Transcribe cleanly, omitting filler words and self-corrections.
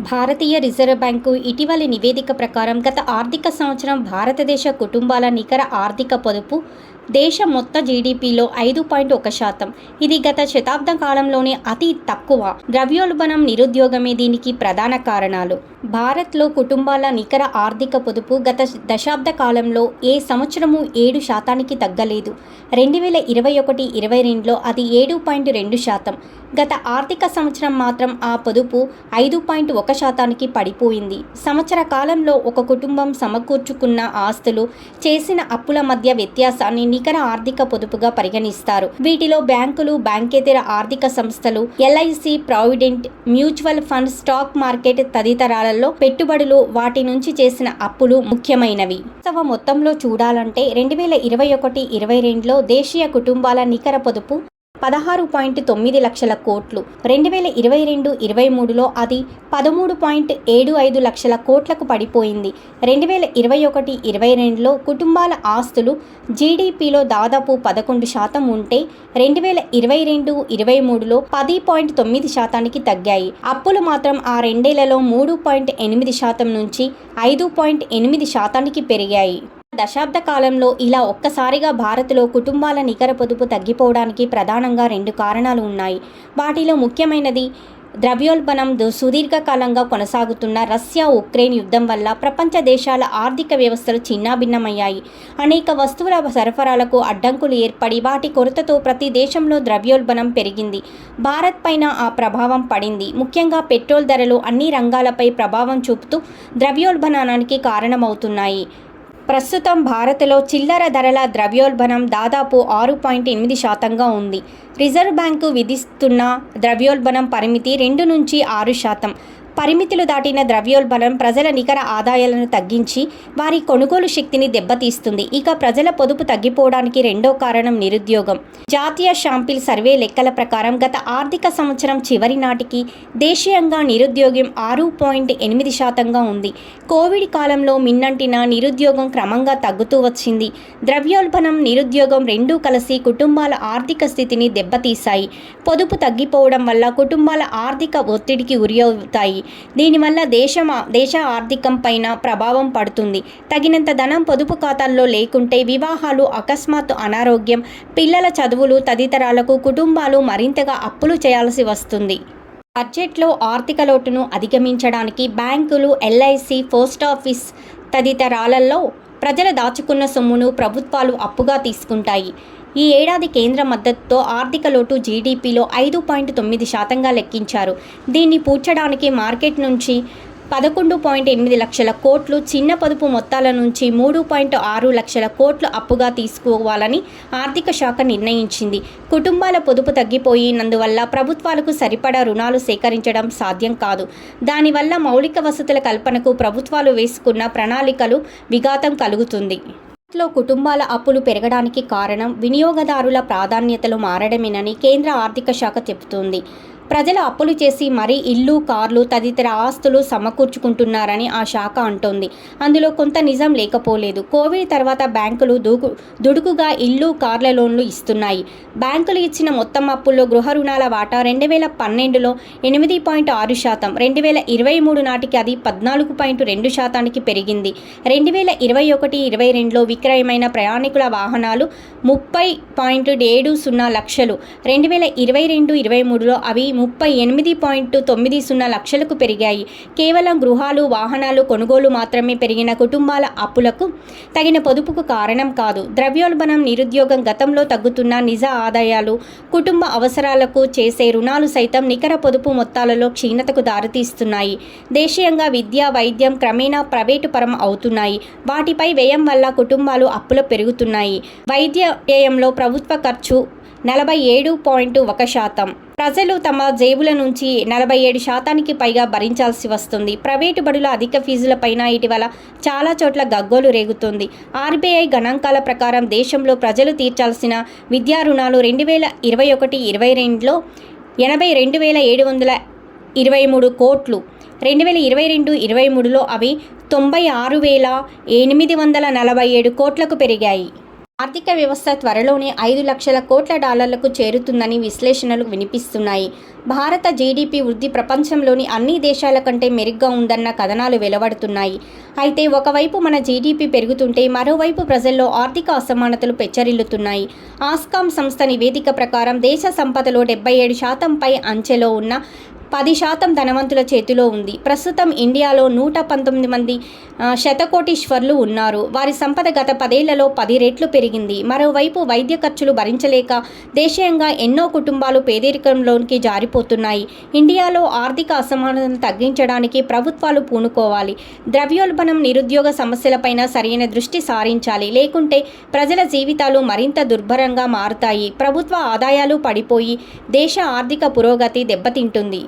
భారతీయ reserve bank ఇటీవలి నివేదిక ప్రకారం గత ఆర్థిక సంవత్సరం భారతదేశ కుటుంబాల నికర ఆర్థిక పొదుపు దేశ మొత్తం జీడీపీలో 5.1%. ఇది గత శతాబ్దం కాలంలోనే అతి తక్కువ. ద్రవ్యోల్బణం, నిరుద్యోగమే దీనికి ప్రధాన కారణాలు. భారత్లో కుటుంబాల నికర ఆర్థిక పొదుపు గత దశాబ్ద కాలంలో ఏ సంవత్సరము 7% తగ్గలేదు. 2021-22లో అది 7.2%. గత ఆర్థిక సంవత్సరం మాత్రం ఆ పొదుపు 5.1%కి పడిపోయింది. సంవత్సర కాలంలో ఒక కుటుంబం సమకూర్చుకున్న ఆస్తులు, చేసిన అప్పుల మధ్య వ్యత్యాసాన్ని నికర ఆర్థిక పొదుపుగా పరిగణిస్తారు. వీటిలో బ్యాంకులు, బ్యాంకేతర ఆర్థిక సంస్థలు, LIC, provident, mutual fund, stock market తదితరాలలో పెట్టుబడులు, వాటి నుంచి చేసిన అప్పులు ముఖ్యమైనవి. వాస్తవ మొత్తంలో చూడాలంటే 2021-22లో దేశీయ కుటుంబాల నికర పొదుపు 16.9 లక్షల కోట్లు. 2022-23లో అది 13.75 లక్షల కోట్లకు పడిపోయింది. 2021-22లో కుటుంబాల ఆస్తులు జీడీపీలో దాదాపు 11% ఉంటే 2022-23లో 10.9%కి తగ్గాయి. అప్పులు మాత్రం ఆ రెండేళ్లలో 3.8% నుంచి 5.8%కి పెరిగాయి. దశాబ్ద కాలంలో ఇలా ఒక్కసారిగా భారత్లో కుటుంబాల నికర పొదుపు తగ్గిపోవడానికి ప్రధానంగా 2 కారణాలు ఉన్నాయి. వాటిలో ముఖ్యమైనది ద్రవ్యోల్బణం. సుదీర్ఘకాలంగా కొనసాగుతున్న రష్యా-ఉక్రెయిన్ యుద్ధం వల్ల ప్రపంచ దేశాల ఆర్థిక వ్యవస్థలు చిన్నాభిన్నమయ్యాయి. అనేక వస్తువుల సరఫరాలకు అడ్డంకులు ఏర్పడి వాటి కొరతతో ప్రతి దేశంలో ద్రవ్యోల్బణం పెరిగింది. భారత్ పైన ఆ ప్రభావం పడింది. ముఖ్యంగా పెట్రోల్ ధరలు అన్ని రంగాలపై ప్రభావం చూపుతూ ద్రవ్యోల్బణానికి కారణమవుతున్నాయి. ప్రస్తుతం భారత్లో చిల్లర ధరల ద్రవ్యోల్బణం దాదాపు 6.8%గా ఉంది. రిజర్వ్ బ్యాంకు విధిస్తున్న ద్రవ్యోల్బణం పరిమితి 2 నుంచి 6%. పరిమితులు దాటిన ద్రవ్యోల్బణం ప్రజల నికర ఆదాయాలను తగ్గించి వారి కొనుగోలు శక్తిని దెబ్బతీస్తుంది. ఇక ప్రజల పొదుపు తగ్గిపోవడానికి రెండో కారణం నిరుద్యోగం. జాతీయ షాంపిల్ సర్వే లెక్కల ప్రకారం గత ఆర్థిక సంవత్సరం చివరి నాటికి దేశీయంగా నిరుద్యోగం 6.8%గా ఉంది. కోవిడ్ కాలంలో మిన్నంటిన నిరుద్యోగం క్రమంగా తగ్గుతూ వచ్చింది. ద్రవ్యోల్బణం, నిరుద్యోగం రెండూ కలిసి కుటుంబాల ఆర్థిక స్థితిని దెబ్బతీశాయి. పొదుపు తగ్గిపోవడం వల్ల కుటుంబాల ఆర్థిక ఒత్తిడికి గురవుతాయి. దీనివల్ల దేశ ఆర్థికం పైన ప్రభావం పడుతుంది. తగినంత ధనం పొదుపు ఖాతాల్లో లేకుంటే వివాహాలు, అకస్మాత్తు అనారోగ్యం, పిల్లల చదువులు తదితరాలకు కుటుంబాలు మరింతగా అప్పులు చేయాల్సి వస్తుంది. బడ్జెట్లో ఆర్థిక లోటును అధిగమించడానికి బ్యాంకులు, ఎల్ఐసి, పోస్టాఫీస్ తదితరాలలో ప్రజలు దాచుకున్న సొమ్మును ప్రభుత్వాలు అప్పుగా తీసుకుంటాయి. ఈ ఏడాది కేంద్ర మద్దతుతో ఆర్థిక లోటు జీడీపీలో 5.9%గా లెక్కించారు. దీన్ని పూడ్చడానికి మార్కెట్ నుంచి 11.8 లక్షల కోట్లు, చిన్న పొదుపు మొత్తాల నుంచి 3.6 లక్షల కోట్లు అప్పుగా తీసుకోవాలని ఆర్థిక శాఖ నిర్ణయించింది. కుటుంబాల పొదుపు తగ్గిపోయినందువల్ల ప్రభుత్వాలకు సరిపడా రుణాలు సేకరించడం సాధ్యం కాదు. దానివల్ల మౌలిక వసతుల కల్పనకు ప్రభుత్వాలు వేసుకున్న ప్రణాళికలు విఘాతం కలుగుతుంది. లో కుటుంబాల అప్పులు పెరగడానికి కారణం వినియోగదారుల ప్రాధాన్యతలు మారడమేనని కేంద్ర ఆర్థిక శాఖ చెబుతోంది. ప్రజలు అప్పులు చేసి మరీ ఇల్లు, కార్లు తదితర ఆస్తులు సమకూర్చుకుంటున్నారని ఆ శాఖ అంటోంది. అందులో కొంత నిజం లేకపోలేదు. కోవిడ్ తర్వాత బ్యాంకులు దుడుకుగా ఇల్లు, కార్ల లోన్లు ఇస్తున్నాయి. బ్యాంకులు ఇచ్చిన మొత్తం అప్పుల్లో గృహ రుణాల వాటా 2012లో 8.6%, 2023 నాటికి అది 14.2%కి పెరిగింది. 2021-22లో విక్రయమైన ప్రయాణికుల వాహనాలు 30.70 లక్షలు. 2022-23లో అవి 38.90 లక్షలకు పెరిగాయి. కేవలం గృహాలు, వాహనాలు కొనుగోలు మాత్రమే పెరిగిన కుటుంబాల అప్పులకు తగిన పొదుపుకు కారణం కాదు. ద్రవ్యోల్బణం, నిరుద్యోగం, గతంలో తగ్గుతున్న నిజ ఆదాయాలు, కుటుంబ అవసరాలకు చేసే రుణాలు సైతం నికర పొదుపు మొత్తాలలో క్షీణతకు దారితీస్తున్నాయి. దేశీయంగా విద్య, వైద్యం క్రమేణా ప్రైవేటు పరం అవుతున్నాయి. వాటిపై వ్యయం వల్ల కుటుంబాలు అప్పులు పెరుగుతున్నాయి. వైద్య వ్యయంలో ప్రభుత్వ ఖర్చు 47.1%. ప్రజలు తమ జేబుల నుంచి 47%కి పైగా భరించాల్సి వస్తుంది. ప్రైవేటు బడుల అధిక ఫీజులపైన ఇటీవల చాలా చోట్ల గగ్గోలు రేగుతుంది. ఆర్బీఐ గణాంకాల ప్రకారం దేశంలో ప్రజలు తీర్చాల్సిన విద్యా రుణాలు 2021-22లో 82,723 కోట్లు. 2022-23లో అవి 96,847 కోట్లకు పెరిగాయి. ఆర్థిక వ్యవస్థ త్వరలోనే 5 లక్షల కోట్ల డాలర్లకు చేరుతుందని విశ్లేషణలు వినిపిస్తున్నాయి. భారత జీడీపీ వృద్ధి ప్రపంచంలోని అన్ని దేశాల కంటే మెరుగ్గా ఉందన్న కథనాలు వెలువడుతున్నాయి. అయితే ఒకవైపు మన జీడీపీ పెరుగుతుంటే మరోవైపు ప్రజల్లో ఆర్థిక అసమానతలు పెచ్చరిల్లుతున్నాయి. ఆస్కామ్ సంస్థ నివేదిక ప్రకారం దేశ సంపదలో 77% పై అంచెలో ఉన్న 10% ధనవంతుల చేతిలో ఉంది. ప్రస్తుతం ఇండియాలో 119 మంది శతకోటీశ్వర్లు ఉన్నారు. వారి సంపద గత 10 ఏళ్లలో 10 రెట్లు పెరిగింది. మరోవైపు వైద్య ఖర్చులు భరించలేక దేశీయంగా ఎన్నో కుటుంబాలు పేదరికంలోకి జారిపోతున్నాయి. ఇండియాలో ఆర్థిక అసమానతను తగ్గించడానికి ప్రభుత్వాలు పూనుకోవాలి. ద్రవ్యోల్బణం, నిరుద్యోగ సమస్యలపైన సరైన దృష్టి సారించాలి. లేకుంటే ప్రజల జీవితాలు మరింత దుర్భరంగా మారుతాయి. ప్రభుత్వ ఆదాయాలు పడిపోయి దేశ ఆర్థిక పురోగతి దెబ్బతింటుంది.